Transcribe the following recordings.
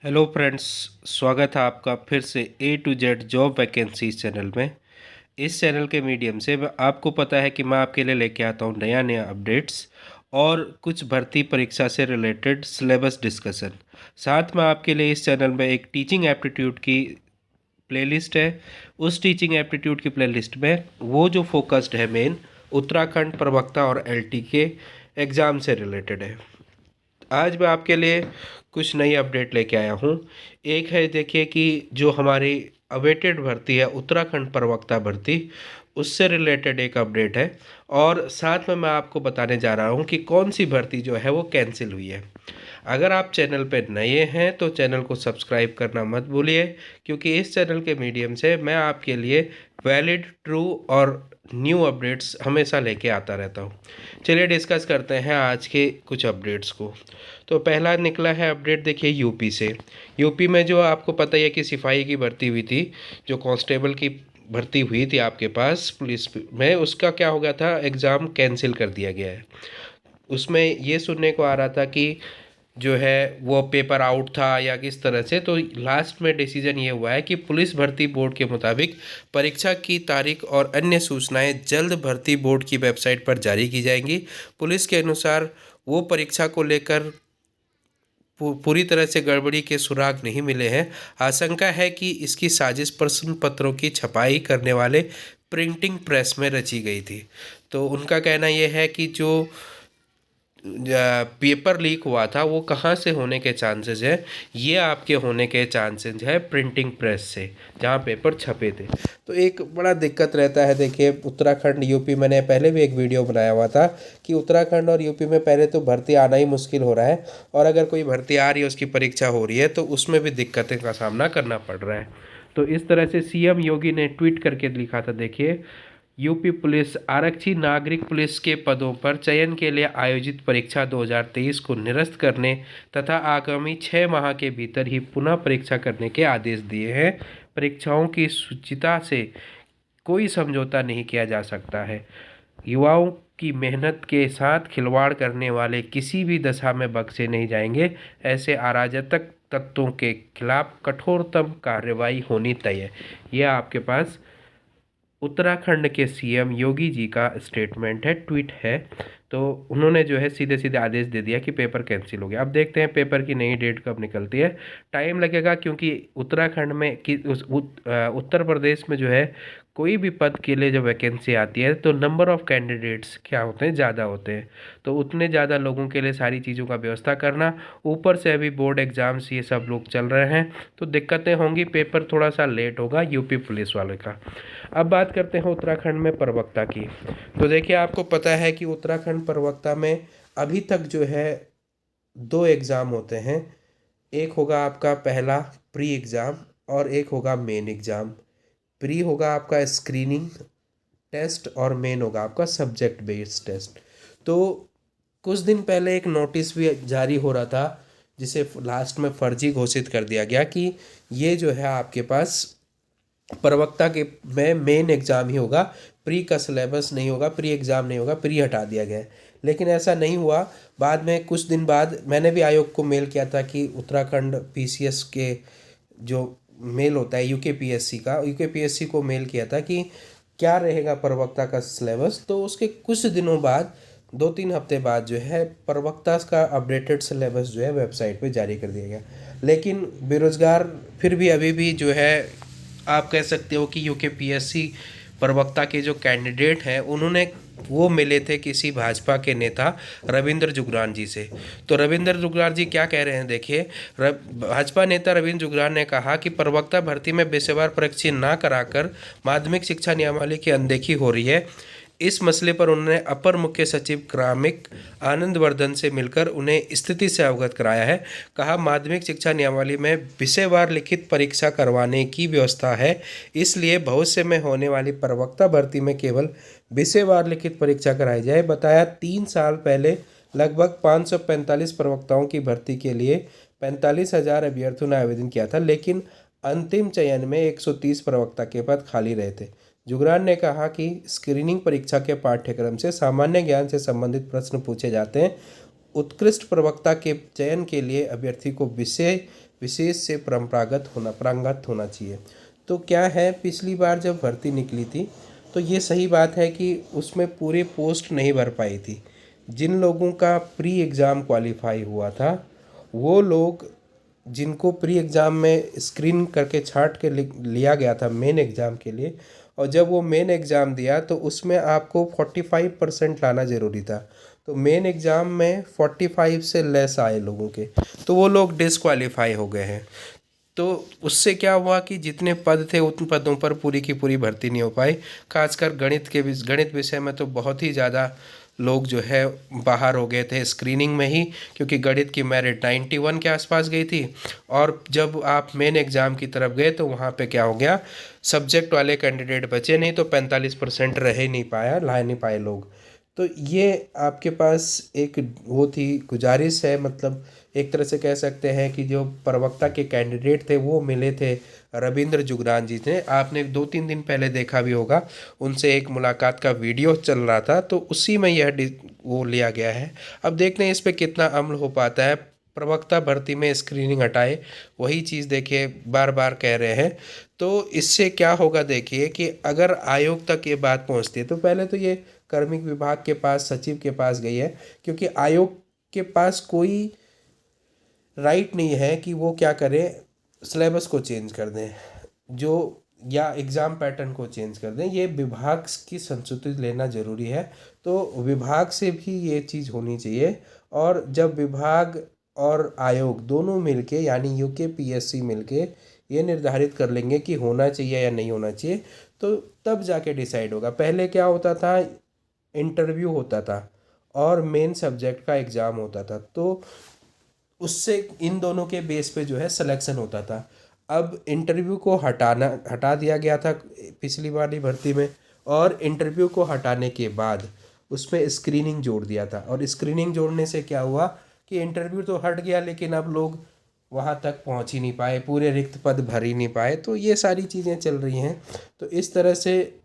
Hello friends, स्वागत है आपका फिर से A to Z job vacancies channel में। इस चैनल के मीडियम से आपको पता है कि मैं आपके लिए लेके आता हूँ नया नया अपडेट्स और कुछ भर्ती परीक्षा से रिलेटेड सिलेबस डिस्कशन। साथ में आपके लिए इस चैनल में एक टीचिंग एप्टीट्यूड की प्लेलिस्ट है। उस टीचिंग एप्टीट्यूड की प्लेलिस्ट में वो जो फोकस्ड है मेन उत्तराखंड प्रवक्ता और एलटी के एग्ज़ाम से रिलेटेड है। आज मैं आपके लिए कुछ नई अपडेट लेके आया हूँ। एक है, देखिए कि जो हमारी अवेटेड भर्ती है उत्तराखंड प्रवक्ता भर्ती, उससे रिलेटेड एक अपडेट है। और साथ में मैं आपको बताने जा रहा हूँ कि कौन सी भर्ती जो है वो कैंसिल हुई है। अगर आप चैनल पर नए हैं तो चैनल को सब्सक्राइब करना मत भूलिए, क्योंकि इस चैनल के मीडियम से मैं आपके लिए वैलिड, ट्रू और न्यू अपडेट्स हमेशा लेके आता रहता हूँ। चलिए डिस्कस करते हैं आज के कुछ अपडेट्स को। तो पहला निकला है अपडेट, देखिए यूपी से। यूपी में जो आपको पता ही है कि सिपाही की भर्ती हुई थी, जो कांस्टेबल की भर्ती हुई थी आपके पास पुलिस में, उसका क्या हो गया था, एग्ज़ाम कैंसिल कर दिया गया है। उसमें ये सुनने को आ रहा था कि जो है वो पेपर आउट था या किस तरह से, तो लास्ट में डिसीजन ये हुआ है कि पुलिस भर्ती बोर्ड के मुताबिक परीक्षा की तारीख और अन्य सूचनाएं जल्द भर्ती बोर्ड की वेबसाइट पर जारी की जाएंगी। पुलिस के अनुसार वो परीक्षा को लेकर पूरी तरह से गड़बड़ी के सुराग नहीं मिले हैं। आशंका है कि इसकी साजिश प्रश्न पत्रों की छपाई करने वाले प्रिंटिंग प्रेस में रची गई थी। तो उनका कहना यह है कि जो पेपर लीक हुआ था वो कहाँ से होने के चांसेस है, ये आपके होने के चांसेस है प्रिंटिंग प्रेस से, जहाँ पेपर छपे थे। तो एक बड़ा दिक्कत रहता है। देखिए उत्तराखंड यूपी, मैंने पहले भी एक वीडियो बनाया हुआ था कि उत्तराखंड और यूपी में पहले तो भर्ती आना ही मुश्किल हो रहा है, और अगर कोई भर्ती आ रही है, उसकी परीक्षा हो रही है, तो उसमें भी दिक्कतें का सामना करना पड़ रहा है। तो इस तरह से सीएम योगी ने ट्वीट करके लिखा था, देखिए, यूपी पुलिस आरक्षी नागरिक पुलिस के पदों पर चयन के लिए आयोजित परीक्षा 2023 को निरस्त करने तथा आगामी 6 माह के भीतर ही पुनः परीक्षा करने के आदेश दिए हैं। परीक्षाओं की शुचिता से कोई समझौता नहीं किया जा सकता है। युवाओं की मेहनत के साथ खिलवाड़ करने वाले किसी भी दशा में बख्शे नहीं जाएंगे। ऐसे अराजक तत्वों के खिलाफ कठोरतम कार्रवाई होनी तय है। यह आपके पास उत्तराखंड के सीएम योगी जी का स्टेटमेंट है, ट्वीट है। तो उन्होंने जो है सीधे सीधे आदेश दे दिया कि पेपर कैंसिल हो गया। अब देखते हैं पेपर की नई डेट कब निकलती है। टाइम लगेगा, क्योंकि उत्तराखंड में कि उत्तर प्रदेश में जो है कोई भी पद के लिए जब वैकेंसी आती है तो नंबर ऑफ़ कैंडिडेट्स क्या होते हैं, ज़्यादा होते हैं। तो उतने ज़्यादा लोगों के लिए सारी चीज़ों का व्यवस्था करना, ऊपर से अभी बोर्ड एग्ज़ाम्स ये सब लोग चल रहे हैं, तो दिक्कतें होंगी। पेपर थोड़ा सा लेट होगा यूपी पुलिस वाले का। अब बात करते हैं उत्तराखंड में प्रवक्ता की। तो देखिए आपको पता है कि उत्तराखंड प्रवक्ता में अभी तक जो है 2 एग्ज़ाम होते हैं। एक होगा आपका पहला प्री एग्ज़ाम और एक होगा मेन एग्ज़ाम। प्री होगा आपका स्क्रीनिंग टेस्ट और मेन होगा आपका सब्जेक्ट बेस्ड टेस्ट। तो कुछ दिन पहले एक नोटिस भी जारी हो रहा था, जिसे लास्ट में फर्जी घोषित कर दिया गया कि ये जो है आपके पास प्रवक्ता के में मेन एग्ज़ाम ही होगा, प्री का सिलेबस नहीं होगा, प्री एग्ज़ाम नहीं होगा, प्री हटा दिया गया है। लेकिन ऐसा नहीं हुआ। बाद में कुछ दिन बाद मैंने भी आयोग को मेल किया था कि उत्तराखंड पीसीएस के जो मेल होता है यूकेपीएससी का, यूकेपीएससी को मेल किया था कि क्या रहेगा प्रवक्ता का सिलेबस। तो उसके कुछ दिनों बाद, 2-3 हफ्ते बाद जो है प्रवक्ता का अपडेटेड सिलेबस जो है वेबसाइट पे जारी कर दिया गया। लेकिन बेरोज़गार फिर भी अभी भी जो है, आप कह सकते हो कि यूकेपीएससी प्रवक्ता के जो कैंडिडेट हैं उन्होंने वो मिले थे किसी भाजपा के नेता रविंद्र जुगरान जी से। तो रविंद्र जुगरान जी क्या कह रहे हैं, देखिए, भाजपा नेता रविंद्र जुगरान ने कहा कि प्रवक्ता भर्ती में पेशेवर परीक्षा ना कराकर माध्यमिक शिक्षा नियमावली की अनदेखी हो रही है। इस मसले पर उन्होंने अपर मुख्य सचिव ग्रामिक आनंद वर्धन से मिलकर उन्हें स्थिति से अवगत कराया है। कहा, माध्यमिक शिक्षा नियमावली में विषयवार लिखित परीक्षा करवाने की व्यवस्था है, इसलिए भविष्य में होने वाली प्रवक्ता भर्ती में केवल विषयवार लिखित परीक्षा कराई जाए। बताया 3 साल पहले लगभग 545 प्रवक्ताओं की भर्ती के लिए 45,000 अभ्यर्थियों ने आवेदन किया था, लेकिन अंतिम चयन में 130 प्रवक्ता के पद खाली रहे थे। जुगरान ने कहा कि स्क्रीनिंग परीक्षा के पाठ्यक्रम से सामान्य ज्ञान से संबंधित प्रश्न पूछे जाते हैं। उत्कृष्ट प्रवक्ता के चयन के लिए अभ्यर्थी को विषय विशेष से पारंगत होना चाहिए। तो क्या है, पिछली बार जब भर्ती निकली थी तो ये सही बात है कि उसमें पूरी पोस्ट नहीं भर पाई थी। जिन लोगों का प्री एग्ज़ाम क्वालिफाई हुआ था, वो लोग जिनको प्री एग्ज़ाम में स्क्रीन करके छांट के लिया गया था मेन एग्ज़ाम के लिए, और जब वो मेन एग्ज़ाम दिया तो उसमें आपको 45% लाना ज़रूरी था। तो मेन एग्ज़ाम में 45 से लेस आए लोगों के, तो वो लोग डिसक्वालीफाई हो गए हैं। तो उससे क्या हुआ कि जितने पद थे उन पदों पर पूरी की पूरी भर्ती नहीं हो पाई। खासकर गणित विषय में तो बहुत ही ज़्यादा लोग जो है बाहर हो गए थे स्क्रीनिंग में ही, क्योंकि गणित की मेरिट 91 के आसपास गई थी। और जब आप मेन एग्ज़ाम की तरफ गए तो वहाँ पे क्या हो गया, सब्जेक्ट वाले कैंडिडेट बचे नहीं, तो 45% रह ही नहीं पाया, ला नहीं पाए लोग। तो ये आपके पास एक वो थी, गुजारिश है, मतलब एक तरह से कह सकते हैं कि जो प्रवक्ता के कैंडिडेट थे वो मिले थे रविंद्र जुगरान जी थे। आपने 2-3 दिन पहले देखा भी होगा, उनसे एक मुलाकात का वीडियो चल रहा था, तो उसी में वो लिया गया है। अब देखते हैं इस पे कितना अमल हो पाता है। प्रवक्ता भर्ती में स्क्रीनिंग हटाए, वही चीज़ देखिए बार बार कह रहे हैं। तो इससे क्या होगा, देखिए कि अगर आयोग तक ये बात पहुंचती है तो पहले तो ये कार्मिक विभाग के पास, सचिव के पास गई है, क्योंकि आयोग के पास कोई राइट नहीं है कि वो क्या करें, सिलेबस को चेंज कर दें जो, या एग्ज़ाम पैटर्न को चेंज कर दें। ये विभाग की संस्तुति लेना ज़रूरी है। तो विभाग से भी ये चीज़ होनी चाहिए। और जब विभाग और आयोग दोनों मिलके, यानी यूकेपीएससी मिलके ये निर्धारित कर लेंगे कि होना चाहिए या नहीं होना चाहिए, तो तब जाके डिसाइड होगा। पहले क्या होता था, इंटरव्यू होता था और मेन सब्जेक्ट का एग्ज़ाम होता था, तो उससे इन दोनों के बेस पे जो है सिलेक्शन होता था। अब इंटरव्यू को हटा दिया गया था पिछली वाली भर्ती में, और इंटरव्यू को हटाने के बाद उसमें स्क्रीनिंग जोड़ दिया था। और स्क्रीनिंग जोड़ने से क्या हुआ कि इंटरव्यू तो हट गया, लेकिन अब लोग वहाँ तक पहुँच ही नहीं पाए, पूरे रिक्त पद भर ही नहीं पाए। तो ये सारी चीज़ें चल रही हैं। तो इस तरह से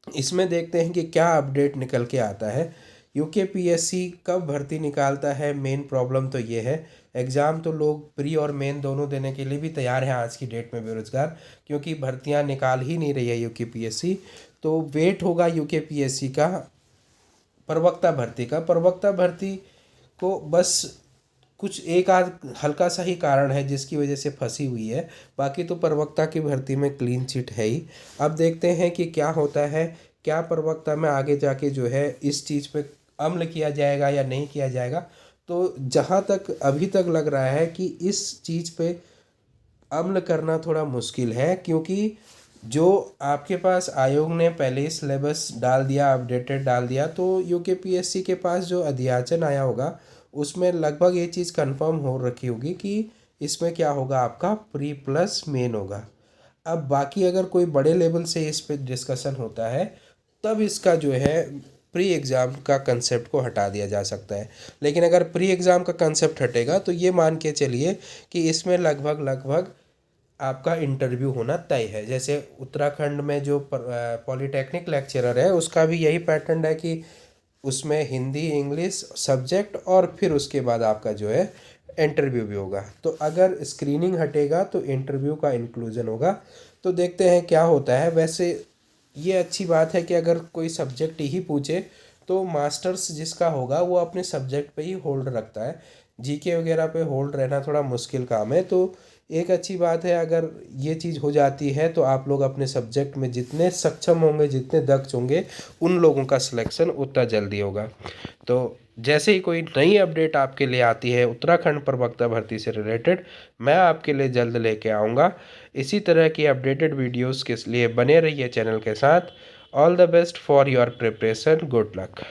इसमें देखते हैं कि क्या अपडेट निकल के आता है। यूकेपीएससी कब भर्ती निकालता है, मेन प्रॉब्लम तो ये है। एग्ज़ाम तो लोग प्री और मेन दोनों देने के लिए भी तैयार हैं आज की डेट में बेरोज़गार, क्योंकि भर्तियां निकाल ही नहीं रही है यूकेपीएससी। तो वेट होगा यूकेपीएससी का प्रवक्ता भर्ती को बस कुछ एक आध हल्का सा ही कारण है जिसकी वजह से फंसी हुई है, बाकी तो प्रवक्ता की भर्ती में क्लीन चिट है ही। अब देखते हैं कि क्या होता है, क्या प्रवक्ता में आगे जाके जो है इस चीज़ पे अमल किया जाएगा या नहीं किया जाएगा। तो जहाँ तक अभी तक लग रहा है कि इस चीज़ पे अमल करना थोड़ा मुश्किल है, क्योंकि जो आपके पास आयोग ने पहले ही सिलेबस डाल दिया, अपडेटेड डाल दिया, तो यूकेपीएससी के पास जो अध्याचन आया होगा उसमें लगभग ये चीज़ कंफर्म हो रखी होगी कि इसमें क्या होगा, आपका प्री प्लस मेन होगा। अब बाकी अगर कोई बड़े लेवल से इस पे डिस्कशन होता है, तब इसका जो है प्री एग्ज़ाम का कंसेप्ट को हटा दिया जा सकता है। लेकिन अगर प्री एग्ज़ाम का कंसेप्ट हटेगा तो ये मान के चलिए कि इसमें लगभग आपका इंटरव्यू होना तय है। जैसे उत्तराखंड में जो पॉलीटेक्निक लेक्चरर है उसका भी यही पैटर्न है कि उसमें हिंदी इंग्लिश सब्जेक्ट और फिर उसके बाद आपका जो है इंटरव्यू भी होगा। तो अगर स्क्रीनिंग हटेगा तो इंटरव्यू का इंक्लूजन होगा। तो देखते हैं क्या होता है। वैसे ये अच्छी बात है कि अगर कोई सब्जेक्ट ही पूछे तो मास्टर्स जिसका होगा वो अपने सब्जेक्ट पे ही होल्ड रखता है। जीके वगैरह पे होल्ड रहना थोड़ा मुश्किल काम है। तो एक अच्छी बात है, अगर ये चीज़ हो जाती है तो आप लोग अपने सब्जेक्ट में जितने सक्षम होंगे, जितने दक्ष होंगे, उन लोगों का सिलेक्शन उतना जल्दी होगा। तो जैसे ही कोई नई अपडेट आपके लिए आती है उत्तराखंड प्रवक्ता भर्ती से रिलेटेड, मैं आपके लिए जल्द लेके आऊँगा। इसी तरह की अपडेटेड वीडियोस के लिए बने रहिए चैनल के साथ। All the best for your preparation, good luck.